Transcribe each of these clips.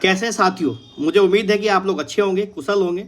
कैसे हैं साथियों। मुझे उम्मीद है कि आप लोग अच्छे होंगे, कुशल होंगे।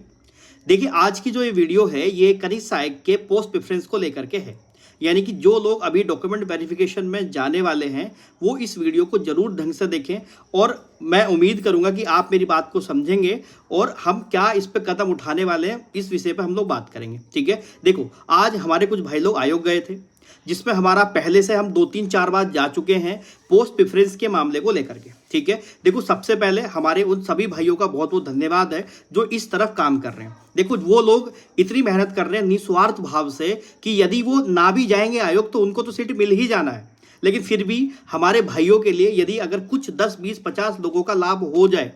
देखिए, आज की जो ये वीडियो है ये कनिष्ठ सहायक के पोस्ट प्रेफरेंस को लेकर के है। यानी कि जो लोग अभी डॉक्यूमेंट वेरिफिकेशन में जाने वाले हैं वो इस वीडियो को जरूर ढंग से देखें और मैं उम्मीद करूंगा कि आप मेरी बात को समझेंगे और हम क्या इस पे कदम उठाने वाले हैं इस विषय पे हम लोग बात करेंगे। ठीक है, देखो आज हमारे कुछ भाई लोग आयोग गए थे जिसमें हमारा पहले से हम 2-3-4 बार जा चुके हैं पोस्ट प्रेफरेंस के मामले को लेकर के। ठीक है, देखो सबसे पहले हमारे उन सभी भाइयों का बहुत बहुत धन्यवाद है जो इस तरफ काम कर रहे हैं। देखो वो लोग इतनी मेहनत कर रहे हैं निस्वार्थ भाव से कि यदि वो ना भी जाएंगे आयोग तो उनको तो सीट मिल ही जाना है, लेकिन फिर भी हमारे भाइयों के लिए यदि अगर कुछ 10-20-50 लोगों का लाभ हो जाए,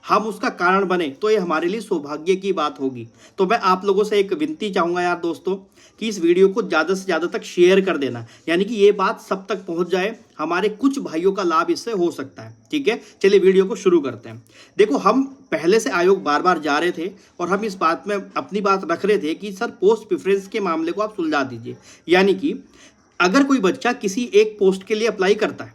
हम उसका कारण बने, तो ये हमारे लिए सौभाग्य की बात होगी। तो मैं आप लोगों से एक विनती चाहूंगा यार दोस्तों कि इस वीडियो को ज़्यादा से ज़्यादा तक शेयर कर देना, यानी कि ये बात सब तक पहुंच जाए, हमारे कुछ भाइयों का लाभ इससे हो सकता है। ठीक है, चलिए वीडियो को शुरू करते हैं। देखो हम पहले से आयोग बार बार जा रहे थे और हम इस बात में अपनी बात रख रहे थे कि सर पोस्ट प्रेफरेंस के मामले को आप सुलझा दीजिए। यानी कि अगर कोई बच्चा किसी एक पोस्ट के लिए अप्लाई करता है,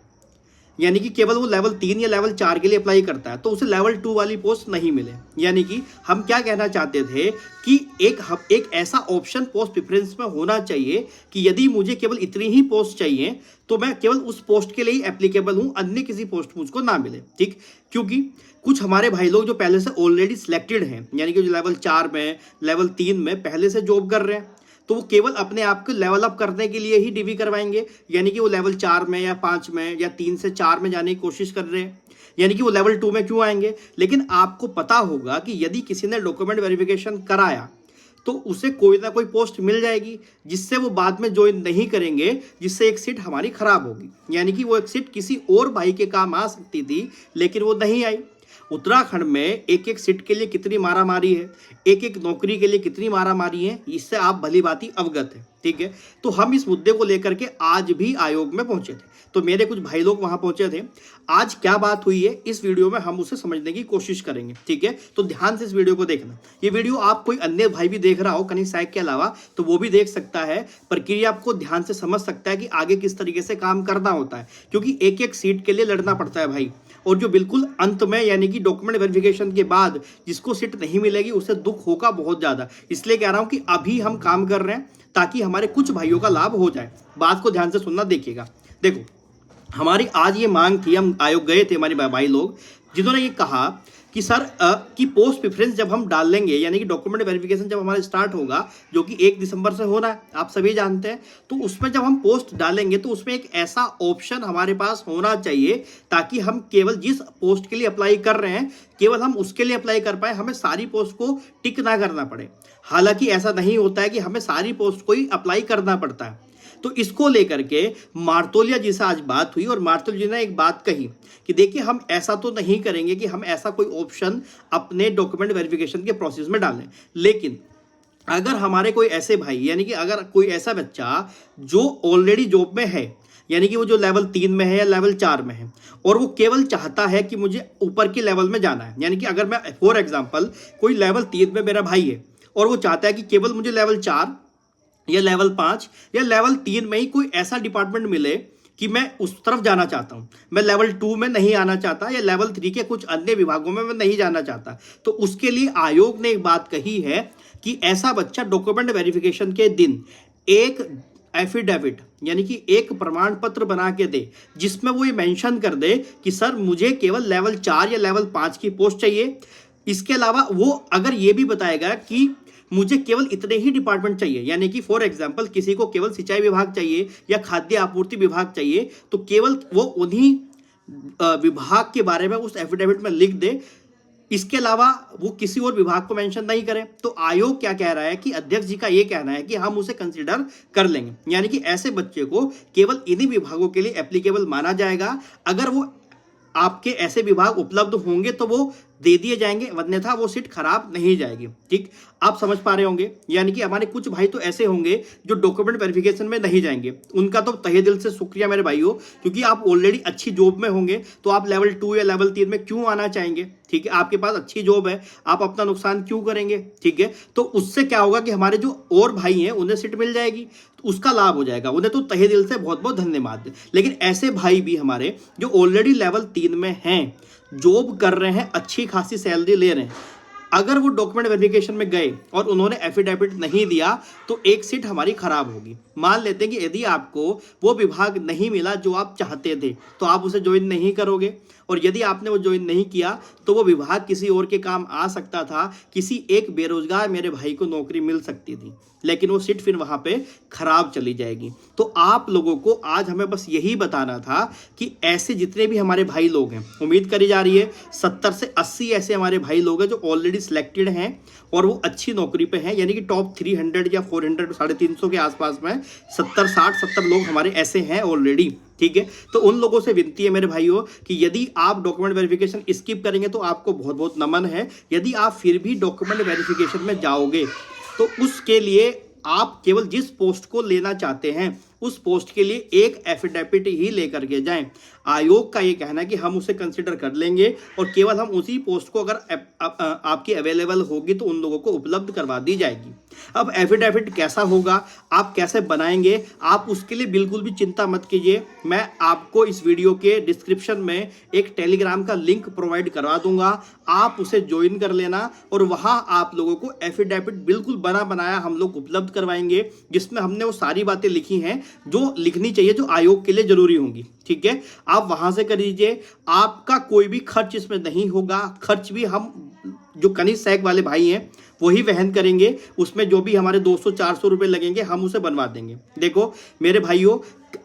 यानी कि केवल वो लेवल 3 या लेवल 4 के लिए अप्लाई करता है, तो उसे लेवल 2 वाली पोस्ट नहीं मिले। यानी कि हम क्या कहना चाहते थे कि एक ऐसा ऑप्शन पोस्ट प्रेफरेंस में होना चाहिए कि यदि मुझे केवल इतनी ही पोस्ट चाहिए तो मैं केवल उस पोस्ट के लिए ही एप्लीकेबल हूं, अन्य किसी पोस्ट मुझको ना मिले। ठीक, क्योंकि कुछ हमारे भाई लोग जो पहले से ऑलरेडी सिलेक्टेड हैं, यानी कि जो लेवल 4 में लेवल 3 में पहले से जॉब कर रहे हैं, तो वो केवल अपने आप को लेवल अप करने के लिए ही डीवी करवाएंगे। यानी कि वो लेवल 4 में या 5 में या 3 से 4 में जाने की कोशिश कर रहे हैं, यानी कि वो लेवल 2 में क्यों आएंगे। लेकिन आपको पता होगा कि यदि किसी ने डॉक्यूमेंट वेरिफिकेशन कराया तो उसे कोई ना कोई पोस्ट मिल जाएगी जिससे वो बाद में ज्वाइन नहीं करेंगे, जिससे एक सीट हमारी खराब होगी। यानी कि वो एक सीट किसी और भाई के काम आ सकती थी लेकिन वो नहीं आई। उत्तराखंड में एक एक सीट के लिए कितनी मारामारी है, एक एक नौकरी के लिए कितनी मारामारी है, इससे आप भली भांति अवगत है। ठीक है, तो हम इस मुद्दे को लेकर के आज भी आयोग में पहुंचे थे, तो मेरे कुछ भाई लोग वहां पहुंचे थे। आज क्या बात हुई है इस वीडियो में हम उसे समझने की कोशिश करेंगे। ठीक है, तो ध्यान से इस वीडियो को देखना। ये वीडियो आप कोई अन्य भाई भी देख रहा हो कनिष्ठ सहायक के अलावा तो वो भी देख सकता है, प्रक्रिया आपको ध्यान से समझ सकता है कि आगे किस तरीके से काम करना होता है, क्योंकि एक एक सीट के लिए लड़ना पड़ता है भाई। और जो बिल्कुल अंत में यानी कि डॉक्यूमेंट वेरिफिकेशन के बाद जिसको सीट नहीं मिलेगी उसे दुख होगा बहुत ज़्यादा। इसलिए कह रहा हूं कि अभी हम काम कर रहे हैं ताकि हमारे कुछ भाइयों का लाभ हो जाए। बात को ध्यान से सुनना, देखिएगा। देखो हमारी आज ये मांग थी, हम आयोग गए थे हमारे भाई लोग जिन्होंने ये कहा कि सर कि पोस्ट प्रेफरेंस जब हम डाल लेंगे, यानी कि डॉक्यूमेंट वेरिफिकेशन जब हमारा स्टार्ट होगा जो कि 1 दिसंबर से होना है, आप सभी जानते हैं, तो उसमें जब हम पोस्ट डालेंगे तो उसमें एक ऐसा ऑप्शन हमारे पास होना चाहिए ताकि हम केवल जिस पोस्ट के लिए अप्लाई कर रहे हैं केवल हम उसके लिए अप्लाई कर पाए, हमें सारी पोस्ट को टिक ना करना पड़े। हालांकि ऐसा नहीं होता है कि हमें सारी पोस्ट को ही अप्लाई करना पड़ता है। तो इसको लेकर के मार्तोलिया जी से आज बात हुई और मार्तोलिया जी ने एक बात कही कि देखिए हम ऐसा तो नहीं करेंगे कि हम ऐसा कोई ऑप्शन अपने डॉक्यूमेंट वेरिफिकेशन के प्रोसेस में डालें, लेकिन अगर हमारे कोई ऐसे भाई, यानी कि अगर कोई ऐसा बच्चा जो ऑलरेडी जॉब में है, यानी कि वो जो लेवल 3 में है या लेवल 4 में है और वो केवल चाहता है कि मुझे ऊपर के लेवल में जाना है, यानी कि अगर मैं फॉर एग्जाम्पल कोई लेवल 3 में मेरा भाई है और वो चाहता है कि केवल मुझे लेवल 4 या लेवल 5 या लेवल 3 में ही कोई ऐसा डिपार्टमेंट मिले कि मैं उस तरफ जाना चाहता हूं, मैं लेवल 2 में नहीं आना चाहता या लेवल 3 के कुछ अन्य विभागों में मैं नहीं जाना चाहता, तो उसके लिए आयोग ने एक बात कही है कि ऐसा बच्चा डॉक्यूमेंट वेरिफिकेशन के दिन एक एफिडेविट यानी कि एक प्रमाण पत्र बना के दे जिसमें वो ये मेंशन कर दे कि सर मुझे केवल लेवल 4 या लेवल 5 की पोस्ट चाहिए। इसके अलावा वो अगर ये भी बताएगा कि मुझे केवल इतने ही डिपार्टमेंट चाहिए, यानी कि फॉर एग्जांपल किसी को केवल सिंचाई विभाग चाहिए या खाद्य आपूर्ति विभाग चाहिए, तो केवल वो उन्हीं विभाग के बारे में उस एफिडेविट में लिख दे, इसके अलावा वो किसी और विभाग को मेंशन नहीं करें। तो आयोग क्या कह रहा है कि अध्यक्ष जी का ये कहना है कि हम उसे कंसीडर कर लेंगे, यानी कि ऐसे बच्चे को केवल इन्हीं विभागों के लिए एप्लीकेबल माना जाएगा। अगर वो आपके ऐसे विभाग उपलब्ध होंगे तो वो दे दिए जाएंगे, अन्यथा वो सीट खराब नहीं जाएगी। ठीक, आप समझ पा रहे होंगे। यानी कि हमारे कुछ भाई तो ऐसे होंगे जो डॉक्यूमेंट वेरिफिकेशन में नहीं जाएंगे, उनका तो तहे दिल से शुक्रिया मेरे भाइयों, क्योंकि आप ऑलरेडी अच्छी जॉब में होंगे तो आप लेवल 2 या लेवल 3 में क्यों आना चाहेंगे। ठीक है, आपके पास अच्छी जॉब है, आप अपना नुकसान क्यों करेंगे। ठीक है, तो उससे क्या होगा कि हमारे जो और भाई हैं उन्हें सीट मिल जाएगी, तो उसका लाभ हो जाएगा, उन्हें तो तहे दिल से बहुत बहुत धन्यवाद। लेकिन ऐसे भाई भी हमारे जो ऑलरेडी लेवल 3 में हैं जॉब कर रहे हैं, अच्छी खासी सैलरी ले रहे हैं, अगर वो डॉक्यूमेंट वेरिफिकेशन में गए और उन्होंने एफिडेविट नहीं दिया तो एक सीट हमारी खराब होगी। मान लेते हैं कि यदि आपको वो विभाग नहीं मिला जो आप चाहते थे तो आप उसे ज्वाइन नहीं करोगे, और यदि आपने वो ज्वाइन नहीं किया तो वो विभाग किसी और के काम आ सकता था, किसी एक बेरोजगार मेरे भाई को नौकरी मिल सकती थी, लेकिन वो सीट फिर वहां पे खराब चली जाएगी। तो आप लोगों को आज हमें बस यही बताना था कि ऐसे जितने भी हमारे भाई लोग हैं, उम्मीद करी जा रही है 70 से 80 ऐसे हमारे भाई लोग हैं जो ऑलरेडी सिलेक्टेड हैं और वो अच्छी नौकरी पे हैं, यानी कि टॉप 300 या 400 350 के आसपास में 70 लोग हमारे ऐसे हैं ऑलरेडी। ठीक है, तो उन लोगों से विनती है मेरे भाइयों कि यदि आप डॉक्यूमेंट वेरिफिकेशन स्किप करेंगे तो आपको बहुत बहुत नमन है। यदि आप फिर भी डॉक्यूमेंट वेरिफिकेशन में जाओगे तो उसके लिए आप केवल जिस पोस्ट को लेना चाहते हैं उस पोस्ट के लिए एक एफिडेविट ही लेकर के जाएं। आयोग का ये कहना है कि हम उसे कंसिडर कर लेंगे और केवल हम उसी पोस्ट को अगर आपकी अवेलेबल होगी तो उन लोगों को उपलब्ध करवा दी जाएगी। अब एफिडेविट कैसा होगा, आप कैसे बनाएंगे, आप उसके लिए बिल्कुल भी चिंता मत कीजिए। मैं आपको इस वीडियो के डिस्क्रिप्शन में एक टेलीग्राम का लिंक प्रोवाइड करवा दूंगा, आप उसे ज्वाइन कर लेना और वहां आप लोगों को एफिडेविट बिल्कुल बना बनाया हम लोग उपलब्ध करवाएंगे, जिसमें हमने वो सारी बातें लिखी हैं जो लिखनी चाहिए, जो आयोग के लिए जरूरी होंगी। ठीक है, आप वहां से कर लीजिए, आपका कोई भी खर्च इसमें नहीं होगा। खर्च भी हम जो कनिष्ठ सहायक वाले भाई हैं वही वहन करेंगे, उसमें जो भी हमारे 200-400 रुपए लगेंगे हम उसे बनवा देंगे। देखो मेरे भाइयों,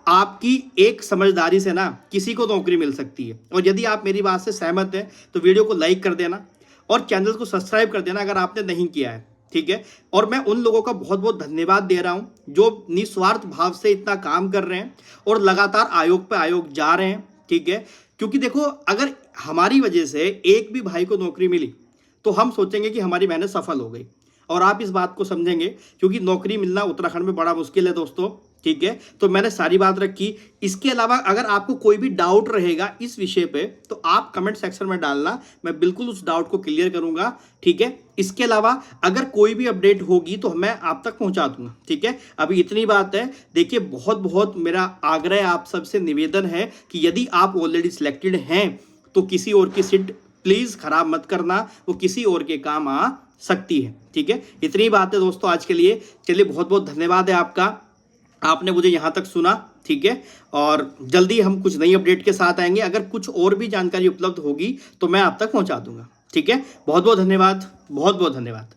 आपकी एक समझदारी से ना किसी को नौकरी मिल सकती है, और यदि आप मेरी बात से सहमत हैं तो वीडियो को लाइक कर देना और चैनल को सब्सक्राइब कर देना अगर आपने नहीं किया है। ठीक है, और मैं उन लोगों का बहुत बहुत धन्यवाद दे रहा हूं जो निस्वार्थ भाव से इतना काम कर रहे हैं और लगातार आयोग पे आयोग जा रहे हैं। ठीक है, क्योंकि देखो अगर हमारी वजह से एक भी भाई को नौकरी मिली तो हम सोचेंगे कि हमारी मेहनत सफल हो गई, और आप इस बात को समझेंगे क्योंकि नौकरी मिलना उत्तराखंड में बड़ा मुश्किल है दोस्तों। ठीक है, तो मैंने सारी बात रखी। इसके अलावा अगर आपको कोई भी डाउट रहेगा इस विषय पे तो आप कमेंट सेक्शन में डालना, मैं बिल्कुल उस डाउट को क्लियर करूंगा। ठीक है, इसके अलावा अगर कोई भी अपडेट होगी तो मैं आप तक पहुंचा दूंगा। ठीक है, अभी इतनी बात है। देखिए बहुत बहुत मेरा आग्रह आप सबसे निवेदन है कि यदि आप ऑलरेडी सिलेक्टेड हैं तो किसी और की सीट प्लीज खराब मत करना, वो किसी और के काम आ सकती है। ठीक है, इतनी बात है दोस्तों आज के लिए। चलिए बहुत बहुत धन्यवाद है आपका, आपने मुझे यहाँ तक सुना। ठीक है, और जल्दी हम कुछ नई अपडेट के साथ आएंगे। अगर कुछ और भी जानकारी उपलब्ध होगी तो मैं आप तक पहुँचा दूंगा। ठीक है, बहुत बहुत धन्यवाद, बहुत बहुत धन्यवाद।